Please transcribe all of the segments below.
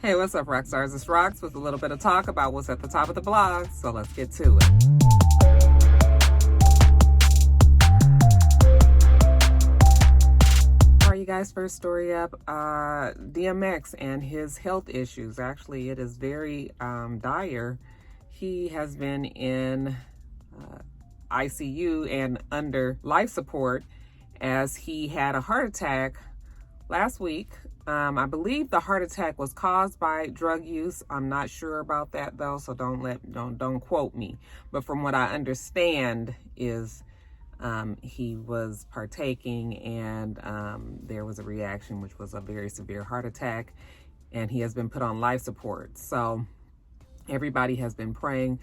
Hey, what's up, Roxstars? It's Rox with a little bit of talk about what's at the top of the blog. So let's get to it. All right, you guys, first story up, DMX and his health issues. Actually, it is very dire. He has been in ICU and under life support as he had a heart attack last week. I believe the heart attack was caused by drug use. I'm not sure about that though, so don't quote me. But from what I understand is he was partaking and there was a reaction, which was a very severe heart attack, and he has been put on life support. So everybody has been praying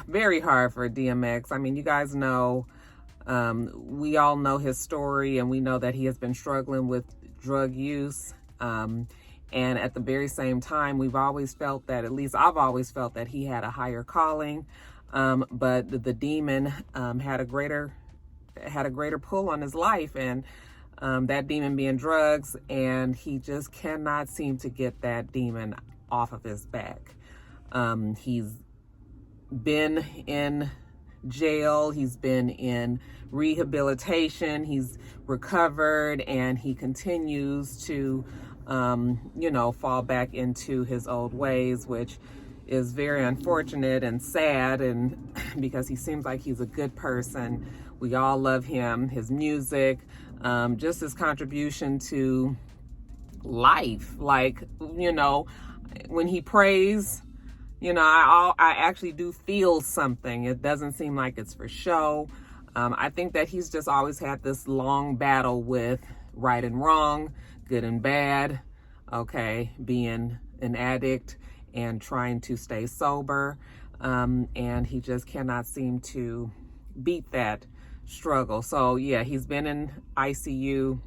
very hard for DMX. I mean, you guys know, we all know his story, and we know that he has been struggling with drug use. And at the very same time, we've always felt that, at least I've always felt that he had a higher calling. But the demon had a greater pull on his life, and that demon being drugs, and he just cannot seem to get that demon off of his back. He's been in jail, he's been in rehabilitation, he's recovered, and he continues to fall back into his old ways, which is very unfortunate and sad, and because he seems like he's a good person. We all love him, his music, just his contribution to life. Like, when he prays, I actually do feel something. It doesn't seem like it's for show. I think that he's just always had this long battle with right and wrong, good and bad, being an addict and trying to stay sober. And he just cannot seem to beat that struggle. So yeah, he's been in ICU.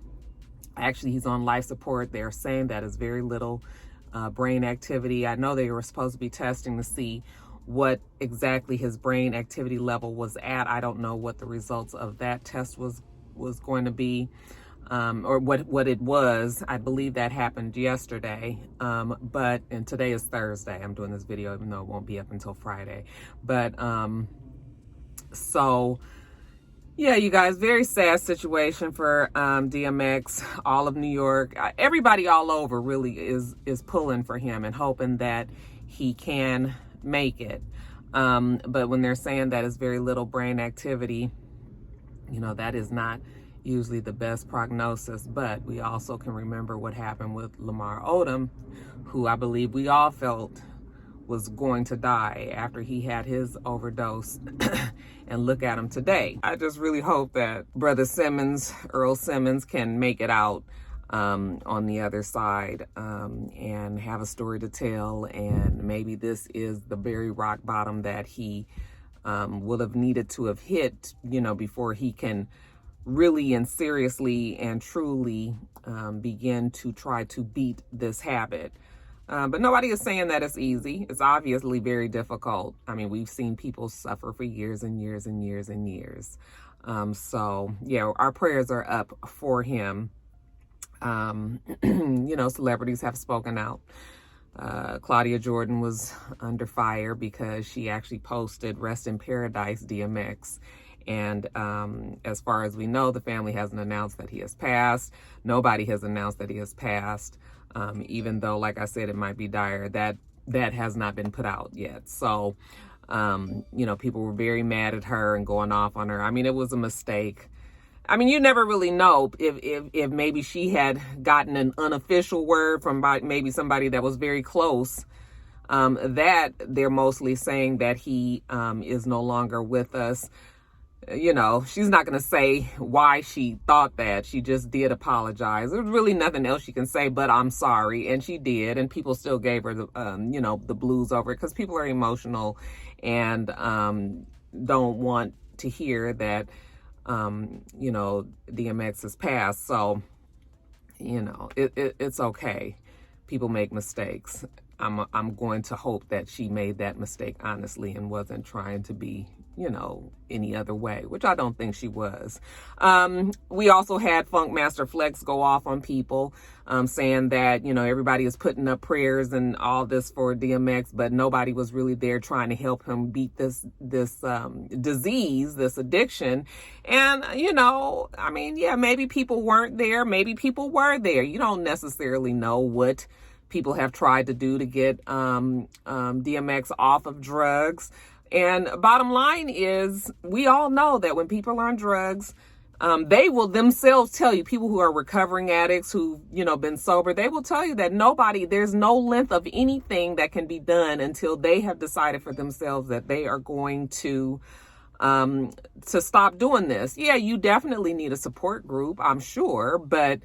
Actually, he's on life support. They're saying that is very little brain activity. I know they were supposed to be testing to see what exactly his brain activity level was at. I don't know what the results of that test was going to be, or what it was. I believe that happened yesterday, and today is Thursday. I'm doing this video even though it won't be up until Friday. But so yeah, you guys, very sad situation for DMX. All of New York, everybody all over really is pulling for him and hoping that he can make it. But when they're saying that it's very little brain activity, that is not usually the best prognosis. But we also can remember what happened with Lamar Odom, who I believe we all felt was going to die after he had his overdose. And look at him today. I just really hope that Brother Simmons, Earl Simmons, can make it out on the other side and have a story to tell. And maybe this is the very rock bottom that he would have needed to have hit, before he can really and seriously and truly begin to try to beat this habit. But nobody is saying that it's easy. It's obviously very difficult. I mean, we've seen people suffer for years and years and years and years. So yeah, our prayers are up for him. Celebrities have spoken out. Claudia Jordan was under fire because she actually posted "Rest in Paradise, DMX." And as far as we know, the family hasn't announced that he has passed. Nobody has announced that he has passed. Even though, like I said, it might be dire, that has not been put out yet. So, people were very mad at her and going off on her. I mean, it was a mistake. I mean, you never really know if maybe she had gotten an unofficial word from maybe somebody that was very close, that they're mostly saying that he is no longer with us. She's not going to say why she thought that. She just did apologize. There's really nothing else she can say, but I'm sorry. And she did. And people still gave her the, the blues over it, because people are emotional and don't want to hear that, DMX has passed. So, it's okay. People make mistakes. I'm going to hope that she made that mistake honestly and wasn't trying to be you know, any other way, which I don't think she was. We also had Funkmaster Flex go off on people, saying that, you know, everybody is putting up prayers and all this for DMX, but nobody was really there trying to help him beat this disease, this addiction. And, you know, I mean, yeah, maybe people weren't there. Maybe people were there. You don't necessarily know what people have tried to do to get DMX off of drugs. And bottom line is, we all know that when people are on drugs, they will themselves tell you, people who are recovering addicts who, you know, been sober, they will tell you that there's no length of anything that can be done until they have decided for themselves that they are going to stop doing this. Yeah, you definitely need a support group, I'm sure, but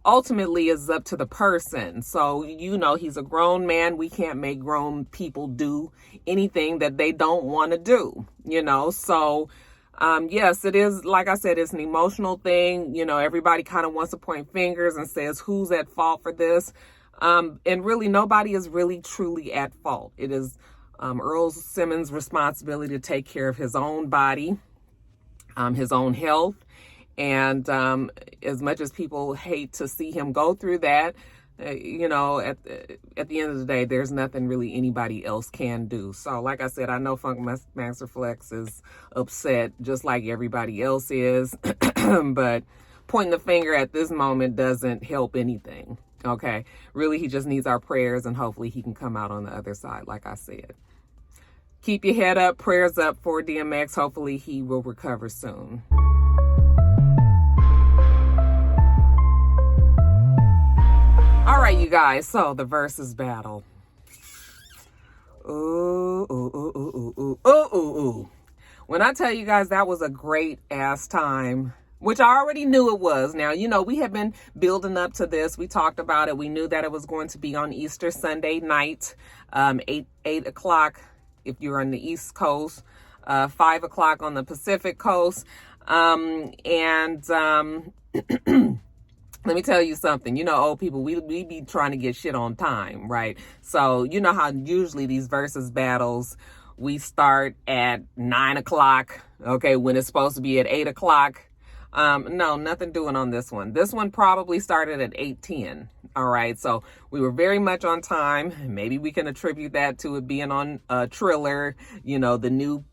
ultimately it's up to the person. So, you know, he's a grown man. We can't make grown people do anything that they don't want to do, you know? So, yes, it is, like I said, it's an emotional thing. You know, everybody kind of wants to point fingers and says, who's at fault for this? And really, nobody is really truly at fault. It is Earl Simmons' responsibility to take care of his own body, his own health. And as much as people hate to see him go through that, you know, at the end of the day, there's nothing really anybody else can do. So, like I said, I know Funkmaster Flex is upset just like everybody else is, but pointing the finger at this moment doesn't help anything, okay? Really, he just needs our prayers, and hopefully he can come out on the other side, like I said. Keep your head up, prayers up for DMX. Hopefully he will recover soon. All right, you guys, so the versus battle. Ooh, ooh, ooh, ooh, ooh, ooh, ooh, ooh. When I tell you guys that was a great ass time, which I already knew it was. Now, you know, we have been building up to this. We talked about it. We knew that it was going to be on Easter Sunday night, 8 o'clock if you're on the East Coast, 5 o'clock on the Pacific Coast. Let me tell you something. You know, old people, we be trying to get shit on time, right? So, you know how usually these versus battles, we start at 9 o'clock, okay, when it's supposed to be at 8 o'clock. No, nothing doing on this one. This one probably started at 8:10. All right. So we were very much on time. Maybe we can attribute that to it being on Triller, you know, the new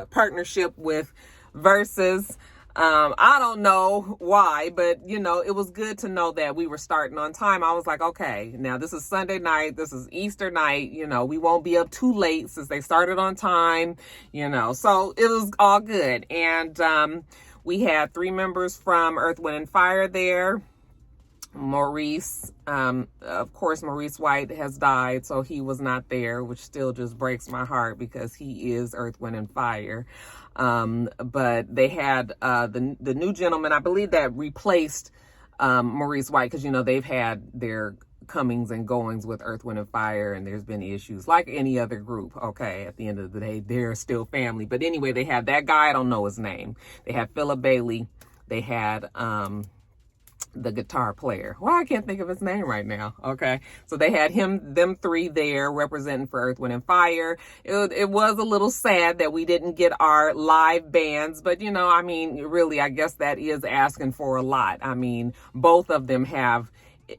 partnership with Versus. I don't know why, but you know, it was good to know that we were starting on time. I was like, okay, now this is Sunday night, this is Easter night, you know, we won't be up too late since they started on time, you know, so it was all good. And we had 3 members from Earth, Wind & Fire there. Maurice, of course, Maurice White has died, so he was not there, which still just breaks my heart because he is Earth, Wind & Fire. But they had the new gentleman, I believe, that replaced Maurice White, because, you know, they've had their comings and goings with Earth, Wind & Fire, and there's been issues like any other group. Okay, at the end of the day, they're still family. But anyway, they had that guy, I don't know his name. They had Philip Bailey. They had the guitar player. Well, I can't think of his name right now. Okay. So they had them 3 there representing for Earth, Wind & Fire. It was a little sad that we didn't get our live bands, but you know, I mean, really, I guess that is asking for a lot. I mean, both of them have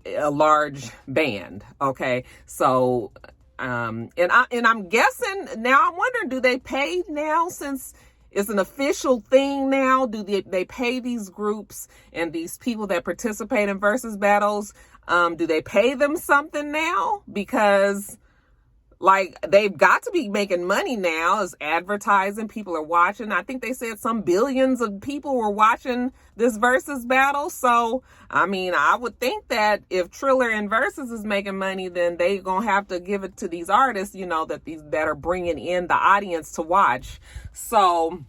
a large band. Okay. So, and I'm guessing now, I'm wondering, do they pay now since it's an official thing now? Do they pay these groups and these people that participate in versus battles? Do they pay them something now? Because, like, they've got to be making money now as advertising. People are watching. I think they said some billions of people were watching this versus battle. So, I mean, I would think that if Triller and Versus is making money, then they gonna have to give it to these artists, you know, that are bringing in the audience to watch. So,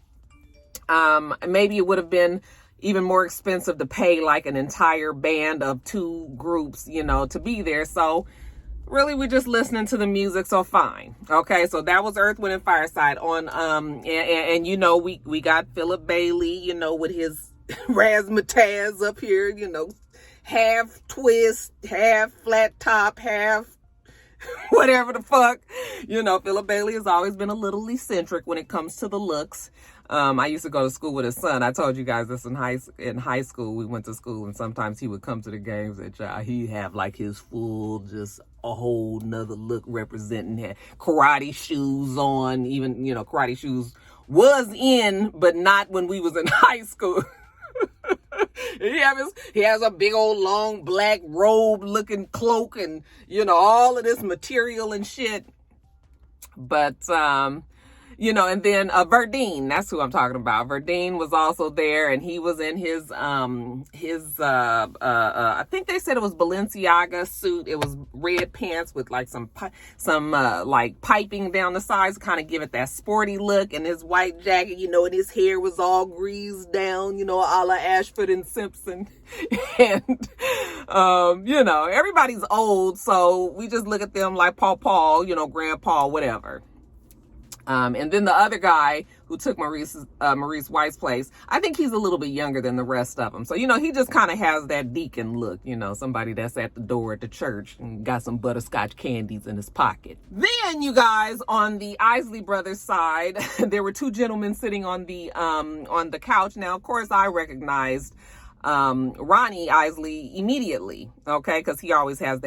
maybe it would have been even more expensive to pay like an entire band of 2 groups, you know, to be there. So really, we're just listening to the music, so fine. Okay, so that was Earth, Wind & Fire side on, and you know, we got Philip Bailey, you know, with his razzmatazz up here, you know, half twist, half flat top, half whatever the fuck. You know, Philip Bailey has always been a little eccentric when it comes to the looks. I used to go to school with his son. I told you guys this in high school. We went to school, and sometimes he would come to the games, and he'd have like his full, just a whole nother look representing, had karate shoes on. Even, you know, karate shoes was in, but not when we was in high school. He has a big old long black robe looking cloak, and, you know, all of this material and shit. But, you know, and then Verdine, that's who I'm talking about. Verdine was also there, and he was in his I think they said it was Balenciaga suit. It was red pants with like some like piping down the sides, kind of give it that sporty look, and his white jacket, you know, and his hair was all greased down, you know, a la Ashford and Simpson. And, you know, everybody's old, so we just look at them like Paul, you know, Grandpa, whatever. And then the other guy who took Maurice White's place, I think he's a little bit younger than the rest of them. So, you know, he just kind of has that deacon look, you know, somebody that's at the door at the church and got some butterscotch candies in his pocket. Then, you guys, on the Isley brothers side, there were two gentlemen sitting on the couch. Now, of course, I recognized Ronnie Isley immediately, okay, because he always has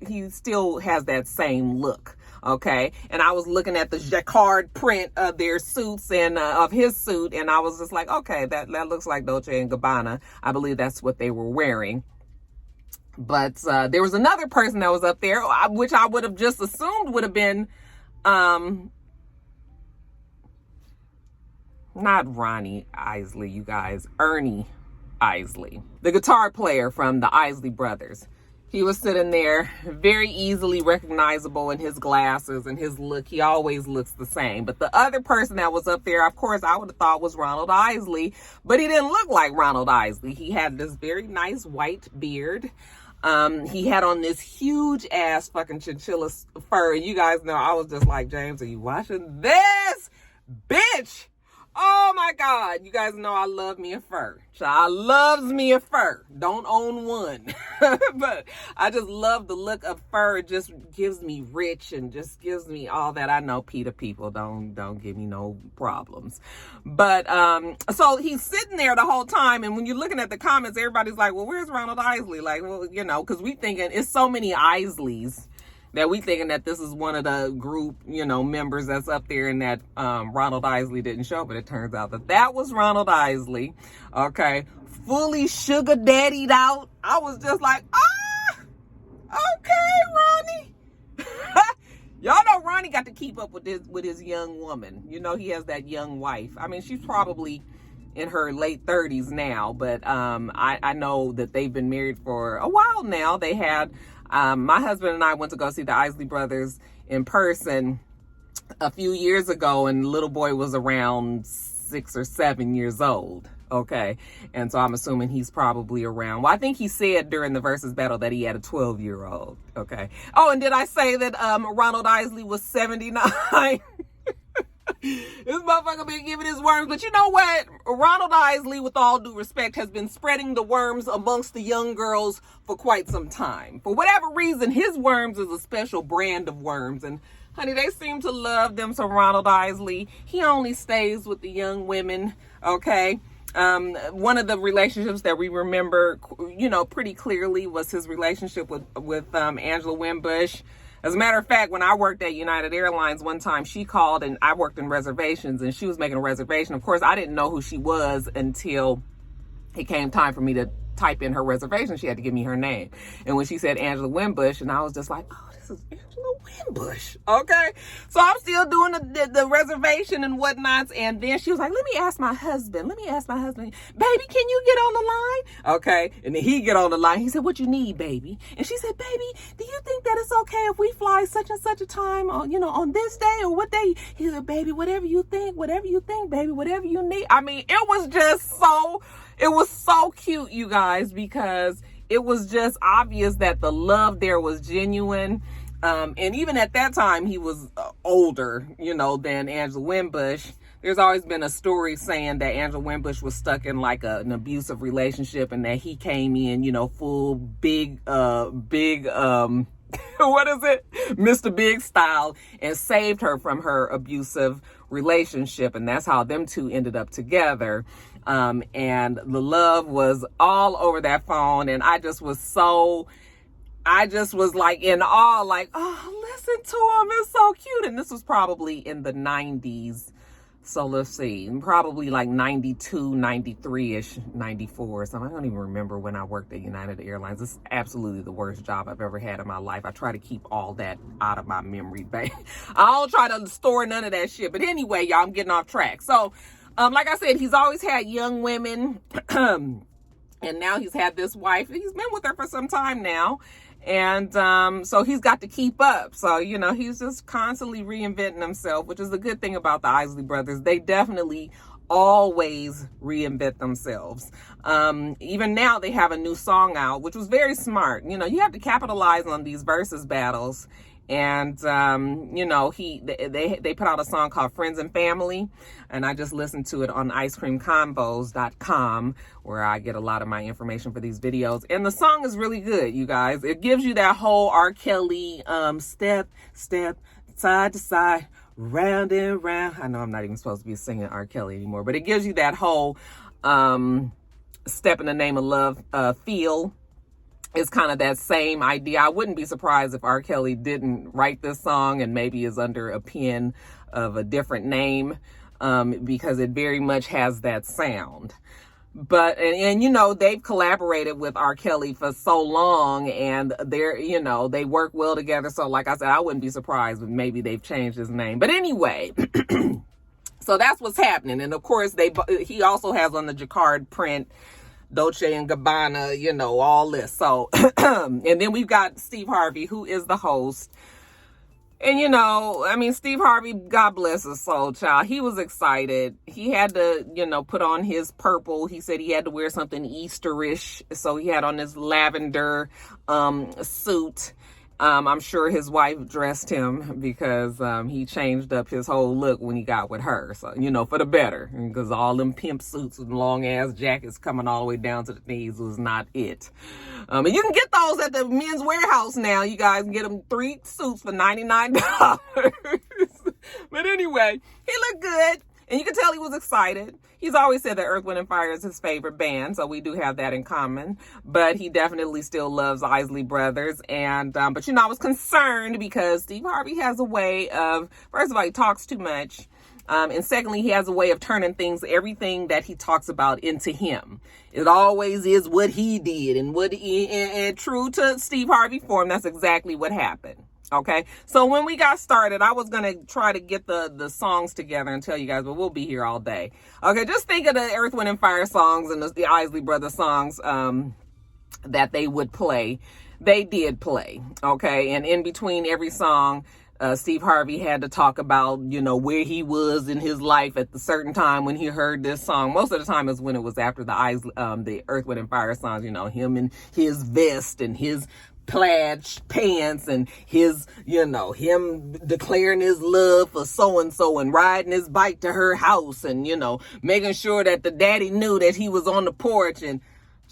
he still has that same look. Okay, and I was looking at the jacquard print of their suits and of his suit, and I was just like, okay, that looks like Dolce & Gabbana. I believe that's what they were wearing. But there was another person that was up there, which I would have just assumed would have been not Ronnie Isley, you guys, Ernie Isley, the guitar player from the Isley brothers. He was sitting there, very easily recognizable in his glasses and his look. He always looks the same. But the other person that was up there, of course, I would have thought was Ronald Isley, but he didn't look like Ronald Isley. He had this very nice white beard. He had on this huge ass fucking chinchilla fur. And you guys know, I was just like, James, are you watching this? Bitch! Oh my God. You guys know I love me a fur. Child loves me a fur. Don't own one. But I just love the look of fur. It just gives me rich and just gives me all that. I know PETA people don't give me no problems. But so he's sitting there the whole time, and when you're looking at the comments, everybody's like, well, where's Ronald Isley? Like, well, you know, because we thinking it's so many Isleys that we thinking that this is one of the group, you know, members that's up there, and that Ronald Isley didn't show, but it turns out that was Ronald Isley, okay, fully sugar daddied out. I was just like, okay, Ronnie. Y'all know Ronnie got to keep up with his young woman. You know, he has that young wife. I mean, she's probably in her late 30s now, but I know that they've been married for a while now. They had my husband and I went to go see the Isley brothers in person a few years ago, and the little boy was around 6 or 7 years old. Okay. And so I'm assuming he's probably around, well, I think he said during the versus battle that he had a 12-year-old. Okay. Oh, and did I say that Ronald Isley was 79? This motherfucker been giving his worms. But you know what? Ronald Isley, with all due respect, has been spreading the worms amongst the young girls for quite some time. For whatever reason, his worms is a special brand of worms. And honey, they seem to love them some Ronald Isley. He only stays with the young women, okay? One of the relationships that we remember, you know, pretty clearly was his relationship with Angela Winbush. As a matter of fact, when I worked at United Airlines one time, she called, and I worked in reservations, and she was making a reservation. Of course, I didn't know who she was until it came time for me to type in her reservation. She had to give me her name. And when she said Angela Winbush, and I was just like, oh, this is Angela Winbush. Okay. So I'm still doing the reservation and whatnots. And then she was like, let me ask my husband. Baby, can you get on the line? Okay. And then he get on the line. He said, what you need, baby? And she said, baby, do you think that it's okay if we fly such and such a time on, you know, on this day or what day? He said, baby, whatever you think, baby, whatever you need. I mean, it was so cute, you guys, because it was just obvious that the love there was genuine. And even at that time, he was older, you know, than Angela Winbush. There's always been a story saying that Angela Winbush was stuck in like an abusive relationship, and that he came in, you know, full big what is it? Mr. Big Style, and saved her from her abusive relationship. And that's how them two ended up together. And the love was all over that phone. And I just was like in awe, like, oh, listen to him. It's so cute. And this was probably in the 90s. So let's see, probably like 92, 93-ish, 94 or something. I don't even remember when I worked at United Airlines. This is absolutely the worst job I've ever had in my life. I try to keep all that out of my memory bank. I don't try to store none of that shit. But anyway, y'all, I'm getting off track. So, like I said, he's always had young women. And now he's had this wife. He's been with her for some time now. And so he's got to keep up. So, you know, he's just constantly reinventing himself, which is the good thing about the Isley Brothers. They definitely always reinvent themselves. Even now they have a new song out, which was very smart. You know, you have to capitalize on these versus battles. And, you know, they put out a song called Friends and Family. And I just listened to it on icecreamcombos.com, where I get a lot of my information for these videos. And the song is really good, you guys. It gives you that whole R. Kelly, step, side to side, round and round. I know I'm not even supposed to be singing R. Kelly anymore, but it gives you that whole, step in the name of love, feel. It's kind of that same idea. I wouldn't be surprised if R. Kelly didn't write this song and maybe is under a pen of a different name, because it very much has that sound. But, and you know, they've collaborated with R. Kelly for so long, and they're, you know, they work well together. So like I said, I wouldn't be surprised if maybe they've changed his name. But anyway, so that's what's happening. And of course, he also has on the Jacquard print, Dolce and Gabbana, you know, all this. So, and then we've got Steve Harvey, who is the host. And, you know, I mean, Steve Harvey, God bless his soul, child. He was excited. He had to, you know, put on his purple. He said he had to wear something Easterish. So he had on this lavender suit. I'm sure his wife dressed him because he changed up his whole look when he got with her. So, you know, for the better. Because all them pimp suits and long-ass jackets coming all the way down to the knees was not it. And you can get those at the Men's Warehouse now. You guys can get them 3 suits for $99. But anyway, he looked good. And you can tell he was excited. He's always said that Earth, Wind, and Fire is his favorite band, so we do have that in common. But he definitely still loves Isley Brothers. And but you know, I was concerned because Steve Harvey has a way of, first of all, he talks too much. And secondly, he has a way of turning everything that he talks about into him. It always is what he did, and true to Steve Harvey form, that's exactly what happened. Okay, so when we got started, I was going to try to get the songs together and tell you guys, but we'll be here all day. Okay, just think of the Earth, Wind, and Fire songs and the Isley Brothers songs that they would play. They did play, okay? And in between every song, Steve Harvey had to talk about, you know, where he was in his life at the certain time when he heard this song. Most of the time is when it was after the Earth, Wind, and Fire songs, you know, him and his vest and his plaid pants and his, you know, him declaring his love for so-and-so and riding his bike to her house and, you know, making sure that the daddy knew that he was on the porch. And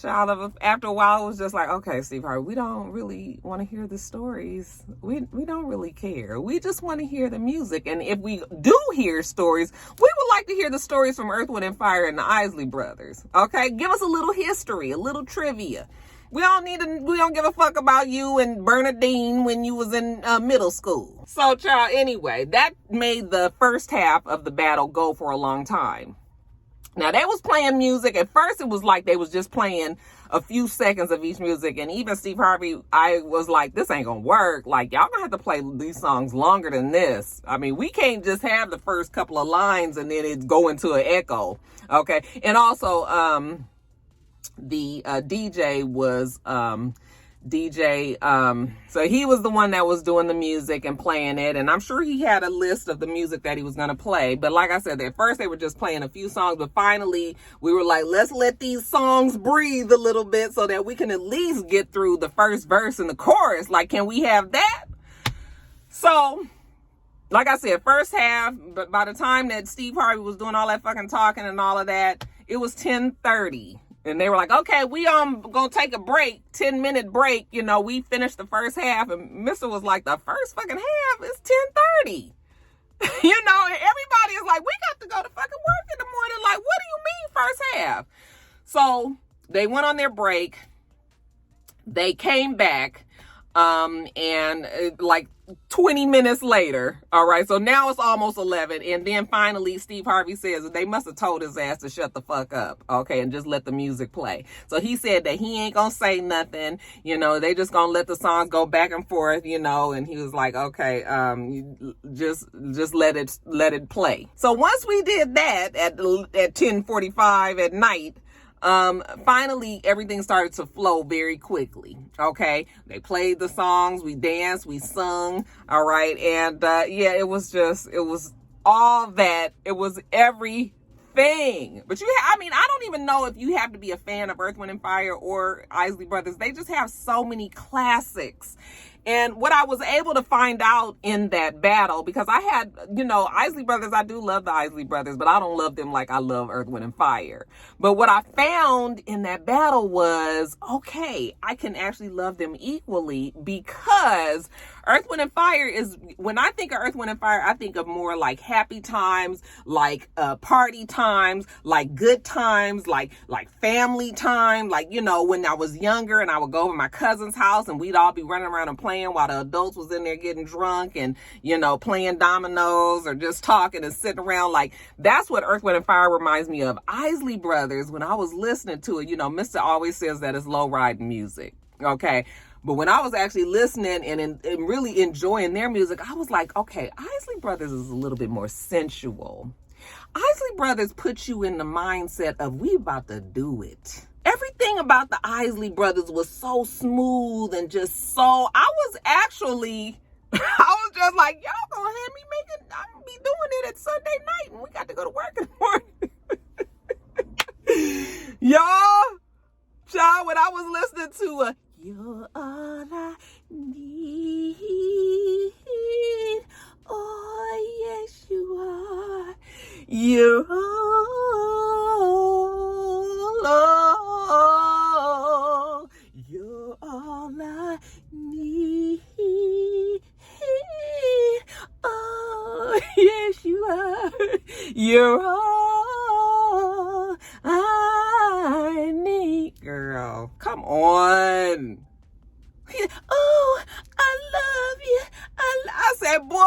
child, after a while, it was just like, okay, Steve Harvey, we don't really want to hear the stories. We don't really care. We just want to hear the music. And if we do hear stories, we would like to hear the stories from Earth, Wind, and Fire and the Isley Brothers. Okay, give us a little history, a little trivia. We don't give a fuck about you and Bernadine when you was in middle school. So, child, anyway, that made the first half of the battle go for a long time. Now, they was playing music. At first, it was like they was just playing a few seconds of each music. And even Steve Harvey, I was like, this ain't gonna work. Like, y'all gonna have to play these songs longer than this. I mean, we can't just have the first couple of lines and then it go into an echo. Okay. And also, the DJ was so he was the one that was doing the music and playing it, and I'm sure he had a list of the music that he was going to play. But like I said, at first they were just playing a few songs, but finally we were like, let's let these songs breathe a little bit so that we can at least get through the first verse and the chorus. Like, can we have that? So like I said, first half, but by the time that Steve Harvey was doing all that fucking talking and all of that, it was 10:30. And they were like, okay, we gonna take a break, 10-minute break. You know, we finished the first half, and Mr. was like, the first fucking half is 10:30. You know, and everybody is like, we got to go to fucking work in the morning. Like, what do you mean first half? So they went on their break. They came back, and like 20 minutes later, all right, so now it's almost 11, and then finally Steve Harvey says they must have told his ass to shut the fuck up, okay, and just let the music play. So he said that he ain't gonna say nothing, you know, they just gonna let the songs go back and forth, you know, and he was like, okay, just let it play. So once we did that at 10:45 at night, finally everything started to flow very quickly. Okay, they played the songs, we danced, we sung, all right, and yeah, it was all that, it was everything. But I mean, I don't even know if you have to be a fan of Earth, Wind and Fire or Isley Brothers. They just have so many classics. And what I was able to find out in that battle, because I had, you know, Isley Brothers, I do love the Isley Brothers, but I don't love them like I love Earth, Wind, and Fire. But what I found in that battle was, okay, I can actually love them equally, because Earth, Wind, and Fire is, when I think of Earth, Wind, and Fire, I think of more like happy times, like party times, like good times, like family time, like, you know, when I was younger and I would go over to my cousin's house and we'd all be running around and playing while the adults was in there getting drunk and, you know, playing dominoes or just talking and sitting around. Like, that's what Earth, Wind, and Fire reminds me of. Isley Brothers, when I was listening to it, you know, Mr. always says that it's low riding music, okay? But when I was actually listening and really enjoying their music, I was like, okay, Isley Brothers is a little bit more sensual. Isley Brothers put you in the mindset of, we about to do it. Everything about the Isley Brothers was so smooth and just so, I was just like, y'all gonna have me I'm gonna be doing it at Sunday night and we got to go to work in the morning. Y'all, child, when I was listening to you're all I need, oh yes you are, you're all, you're all I need, oh yes you are, you're all I need. Girl, come on. Oh, I love you. I said, boy,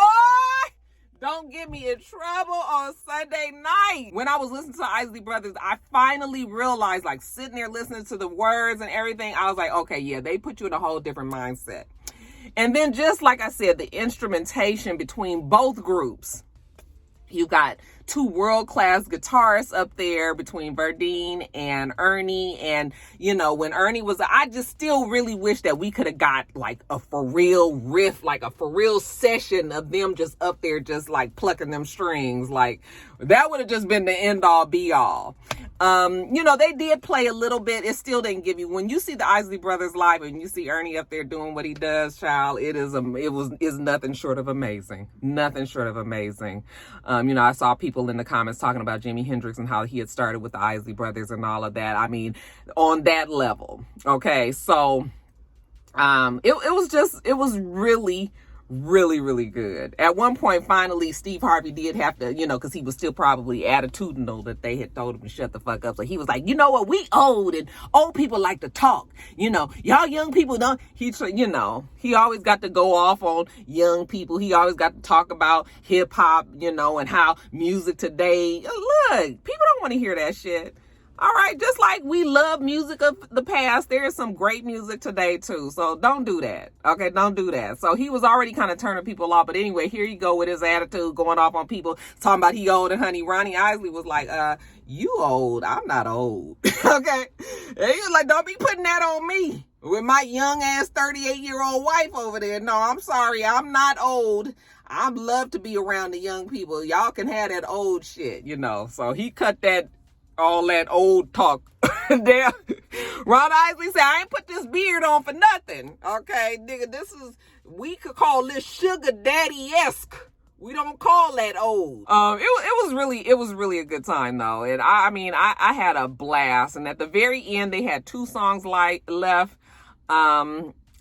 don't get me in trouble on Sunday night. When I was listening to Isley Brothers, I finally realized, like, sitting there listening to the words and everything, I was like, okay, yeah, they put you in a whole different mindset. And then just like I said, the instrumentation between both groups. You got two world-class guitarists up there between Verdine and Ernie. And, you know, when Ernie was, I just still really wish that we could have got like a for real riff, like a for real session of them just up there, just like plucking them strings. Like, that would have just been the end all be all. You know, they did play a little bit. It still didn't give you, when you see the Isley Brothers live and you see Ernie up there doing what he does, child, is nothing short of amazing. Nothing short of amazing. You know, I saw people in the comments talking about Jimi Hendrix and how he had started with the Isley Brothers and all of that. I mean, on that level. Okay. So, it was really, really, really good. At one point, finally, Steve Harvey did have to, you know, because he was still probably attitudinal that they had told him to shut the fuck up. So he was like, you know what, we old and old people like to talk. You know, y'all young people don't, you know, he always got to go off on young people. He always got to talk about hip hop, you know, and how music today, look, people don't want to hear that shit. All right, just like we love music of the past, there is some great music today too. So don't do that. Okay, don't do that. So he was already kind of turning people off. But anyway, here you go with his attitude going off on people, talking about he old and honey. Ronnie Isley was like, you old, I'm not old. Okay. And he was like, don't be putting that on me with my young ass 38-year-old wife over there. No, I'm sorry, I'm not old. I love to be around the young people. Y'all can have that old shit, you know. So he cut all that old talk there. Ron Isley said, I ain't put this beard on for nothing. Okay, nigga, we could call this sugar daddy-esque We don't call that old. It was really a good time though. And I mean, I had a blast. And at the very end, they had 2 songs left.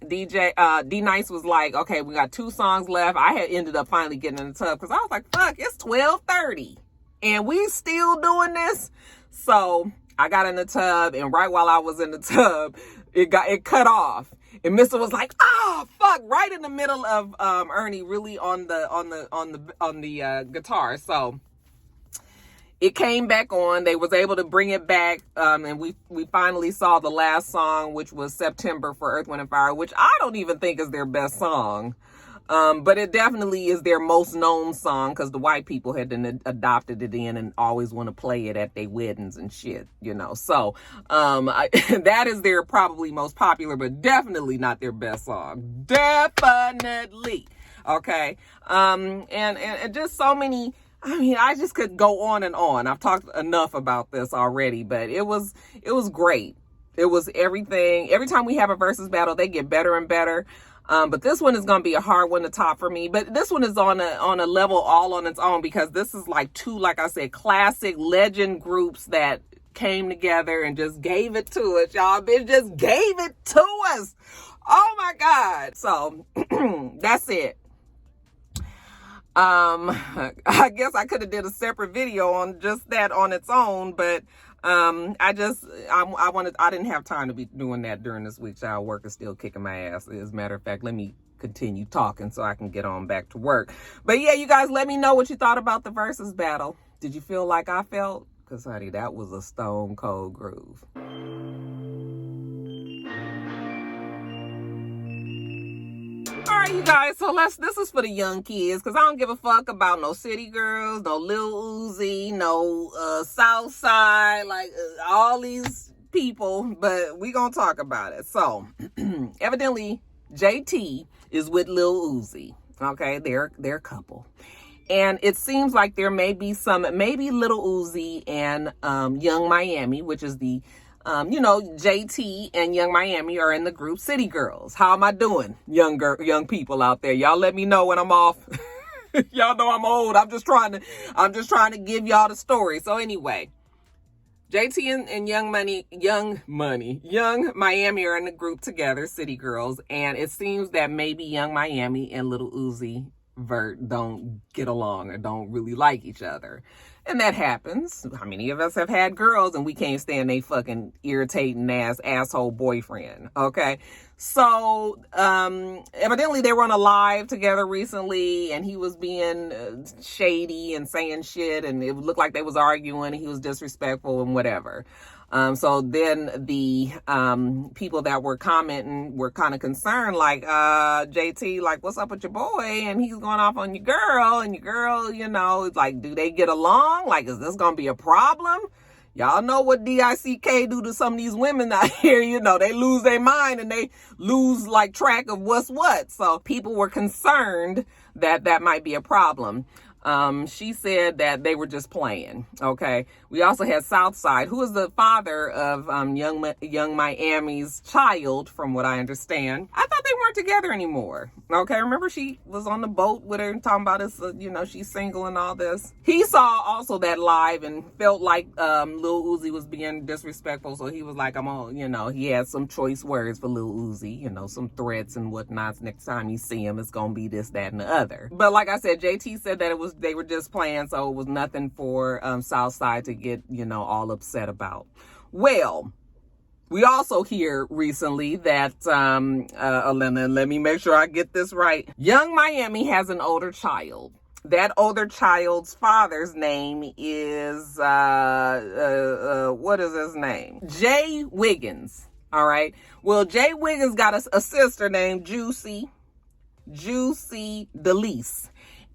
D Nice was like, okay, we got 2 songs left. I had ended up finally getting in the tub because I was like, fuck, it's 12:30 and we still doing this. So I got in the tub, and right while I was in the tub, it cut off. And Mr. was like, oh fuck, right in the middle of Ernie really on the guitar. So it came back on. They was able to bring it back, and we finally saw the last song, which was September for Earth, Wind, and Fire, which I don't even think is their best song. But it definitely is their most known song because the white people had adopted it in and always want to play it at their weddings and shit, you know. So that is their probably most popular, but definitely not their best song. Definitely. Okay. And just so many. I mean, I just could go on and on. I've talked enough about this already, but it was great. It was everything. Every time we have a versus battle, they get better and better. But this one is going to be a hard one to top for me. But this one is on a level all on its own because this is like 2, like I said, classic legend groups that came together and just gave it to us, y'all. Bitch just gave it to us. Oh my God. So that's it. I guess I could have did a separate video on just that on its own, but I didn't have time to be doing that during this week. Child work is still kicking my ass. As a matter of fact, let me continue talking so I can get on back to work. But yeah, you guys let me know what you thought about the versus battle. Did you feel like I felt? Because honey, that was a stone cold groove. All right, you guys, so this is for the young kids because I don't give a fuck about no city girls, no Lil Uzi, no Southside, like all these people, but we gonna talk about it. So evidently JT is with Lil Uzi. Okay, they're a couple. And it seems like there may be maybe Lil Uzi and Young Miami, which is the JT and Young Miami are in the group City Girls. How am I doing, young people out there? Y'all let me know when I'm off. Y'all know I'm old. I'm just trying to give y'all the story. So anyway, JT and Young Miami are in the group together, City Girls, and it seems that maybe Young Miami and Lil Uzi Vert don't get along or don't really like each other. And that happens. How many of us have had girls and we can't stand they fucking irritating asshole boyfriend? Okay. So, evidently they were on a live together recently and he was being shady and saying shit and it looked like they was arguing and he was disrespectful and whatever. So then the people that were commenting were kind of concerned, like, JT, like, what's up with your boy? And he's going off on your girl, and your girl, it's like, do they get along? Like, is this going to be a problem? Y'all know what DICK do to some of these women out here. They lose their mind and they lose like track of what's what. So people were concerned that might be a problem. She said that they were just playing. Okay. We also had Southside, who is the father of Young Miami's child, from what I understand. I thought they weren't together anymore. Okay. Remember she was on the boat with her and talking about this, she's single and all this. He saw also that live and felt like Lil Uzi was being disrespectful. So he was like, he had some choice words for Lil Uzi, some threats and whatnots. Next time you see him, it's going to be this, that, and the other. But like I said, JT said that they were just playing, so it was nothing for Southside to get, all upset about. Well, we also hear recently that, let me make sure I get this right. Young Miami has an older child. That older child's father's name is, what is his name? Jay Wiggins. All right. Well, Jay Wiggins got a sister named Juicy DeLise.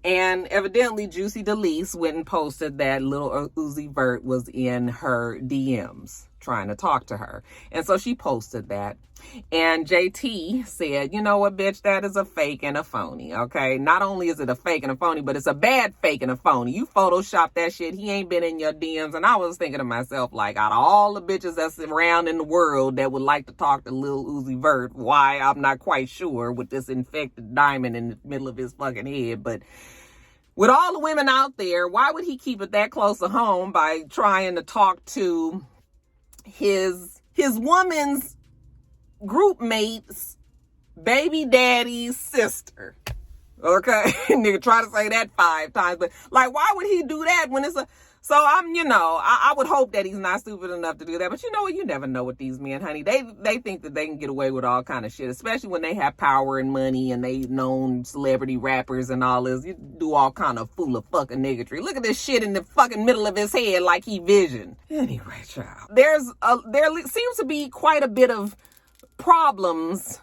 And evidently, Juicy DeLise went and posted that Lil Uzi Vert was in her DMs trying to talk to her. And so she posted that. And JT said, you know what, bitch, that is a fake and a phony, okay? Not only is it a fake and a phony, but it's a bad fake and a phony. You photoshopped that shit. He ain't been in your DMs. And I was thinking to myself, like, out of all the bitches that's around in the world that would like to talk to Lil Uzi Vert, why, I'm not quite sure, with this infected diamond in the middle of his fucking head, but with all the women out there, why would he keep it that close to home by trying to talk to his woman's group mate's baby daddy's sister? Okay, nigga, try to say that 5 times, but like, why would he do that when it's a? So I would hope that he's not stupid enough to do that. But you know what? You never know with these men, honey. They think that they can get away with all kind of shit, especially when they have power and money and they known celebrity rappers and all this. You do all kind of fool of fucking niggatry. Look at this shit in the fucking middle of his head like he Vision. Anyway, child. There seems to be quite a bit of problems.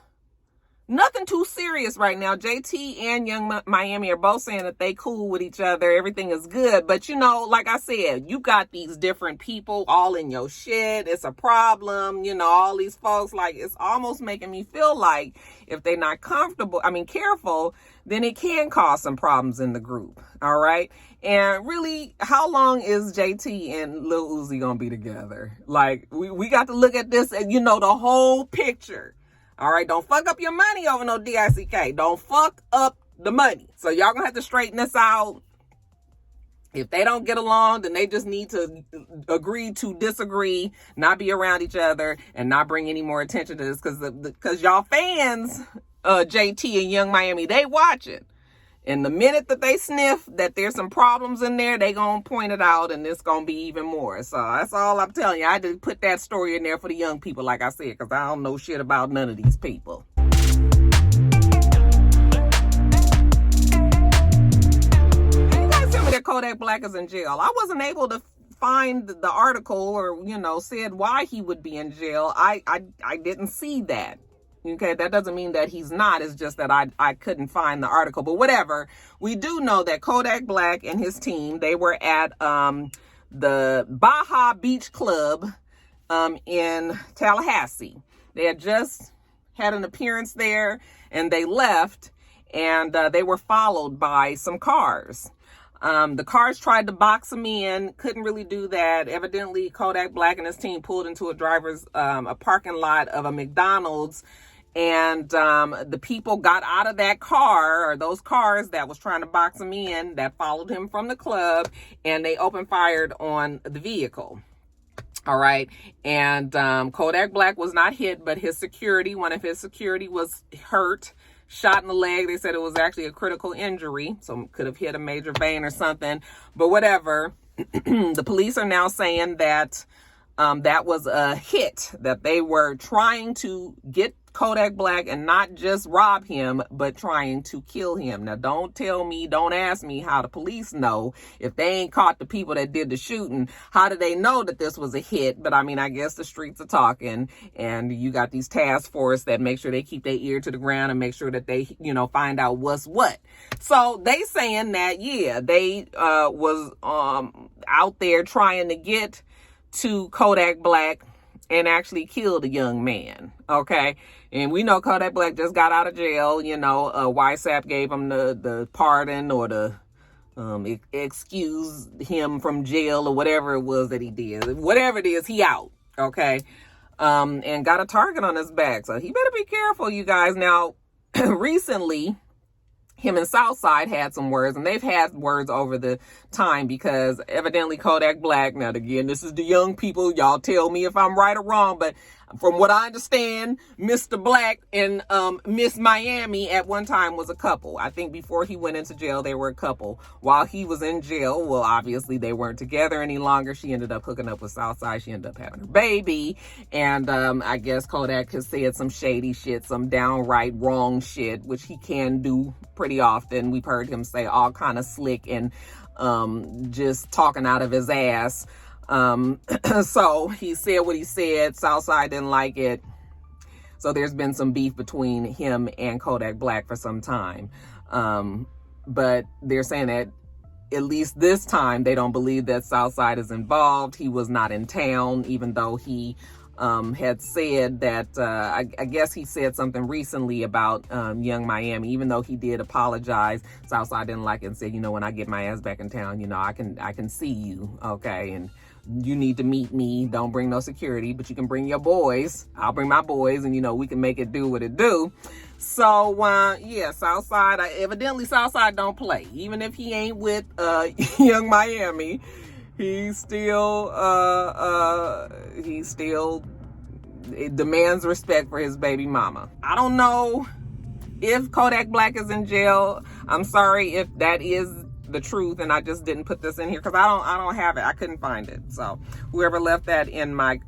Nothing too serious right now. JT and Young Miami are both saying that they cool with each other. Everything is good. But, you know, like I said, you got these different people all in your shit. It's a problem. You know, all these folks, like, it's almost making me feel like if they're not careful, then it can cause some problems in the group. All right. And really, how long is JT and Lil Uzi going to be together? Like, we got to look at this and, you know, the whole picture. All right, don't fuck up your money over no DICK. Don't fuck up the money. So y'all gonna have to straighten this out. If they don't get along, then they just need to agree to disagree, not be around each other, and not bring any more attention to this. Because y'all fans, JT and Young Miami, they watch it. And the minute that they sniff that there's some problems in there, they gonna point it out, and it's gonna be even more. So that's all I'm telling you. I had to put that story in there for the young people, like I said, because I don't know shit about none of these people. Can you guys tell me that Kodak Black is in jail? I wasn't able to find the article or, you know, said why he would be in jail. I didn't see that. Okay, that doesn't mean that he's not. It's just that I couldn't find the article. But whatever. We do know that Kodak Black and his team, they were at the Baja Beach Club in Tallahassee. They had just had an appearance there and they left, and they were followed by some cars. The cars tried to box them in, couldn't really do that. Evidently, Kodak Black and his team pulled into a parking lot of a McDonald's, and the people got out of that car, or those cars that was trying to box him in, that followed him from the club, and they opened fired on the vehicle. All right. And Kodak Black was not hit, but one of his security was hurt. Shot in the leg. They said it was actually a critical injury, so could have hit a major vein or something. But whatever. The police are now saying that that was a hit, that they were trying to get Kodak Black and not just rob him, but trying to kill him. Now, don't ask me how the police know if they ain't caught the people that did the shooting. How do they know that this was a hit? But I mean, I guess the streets are talking, and you got these task force that make sure they keep their ear to the ground and make sure that they, you know, find out what's what. So they saying that, yeah, they was out there trying to get to Kodak Black and actually killed a young man. Okay. And we know Kodak Black just got out of jail. You know, YSAP gave him the pardon or the excuse him from jail or whatever it was that he did. Whatever it is, he out. Okay. And got a target on his back. So he better be careful, you guys. Now, recently, him and Southside had some words, and they've had words over the time, because evidently Kodak Black, now again, this is the young people, y'all tell me if I'm right or wrong, but from what I understand, Mr. Black and Miss Miami at one time was a couple. I think before he went into jail, they were a couple. While he was in jail, well, obviously they weren't together any longer. She ended up hooking up with Southside. She ended up having her baby. And I guess Kodak has said some shady shit, some downright wrong shit, which he can do pretty often. We've heard him say all kind of slick and just talking out of his ass. So he said what he said. Southside didn't like it. So there's been some beef between him and Kodak Black for some time. But they're saying that at least this time, they don't believe that Southside is involved. He was not in town, even though he had said that, I guess he said something recently about Young Miami, even though he did apologize. Southside didn't like it and said, you know, when I get my ass back in town, you know, I can see you, okay? And you need to meet me. Don't bring no security, but you can bring your boys. I'll bring my boys, and, you know, we can make it do what it do. So, yeah, Southside, evidently Southside don't play. Even if he ain't with Young Miami, he still it demands respect for his baby mama. I don't know if Kodak Black is in jail. I'm sorry if that is the truth and I just didn't put this in here because I don't have it. I couldn't find it. So whoever left that in my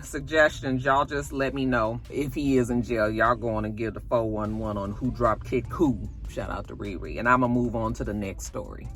suggestions, y'all just let me know if he is in jail. Y'all go on and give the 411 on who dropped kick who. Shout out to Riri. And I'm gonna move on to the next story.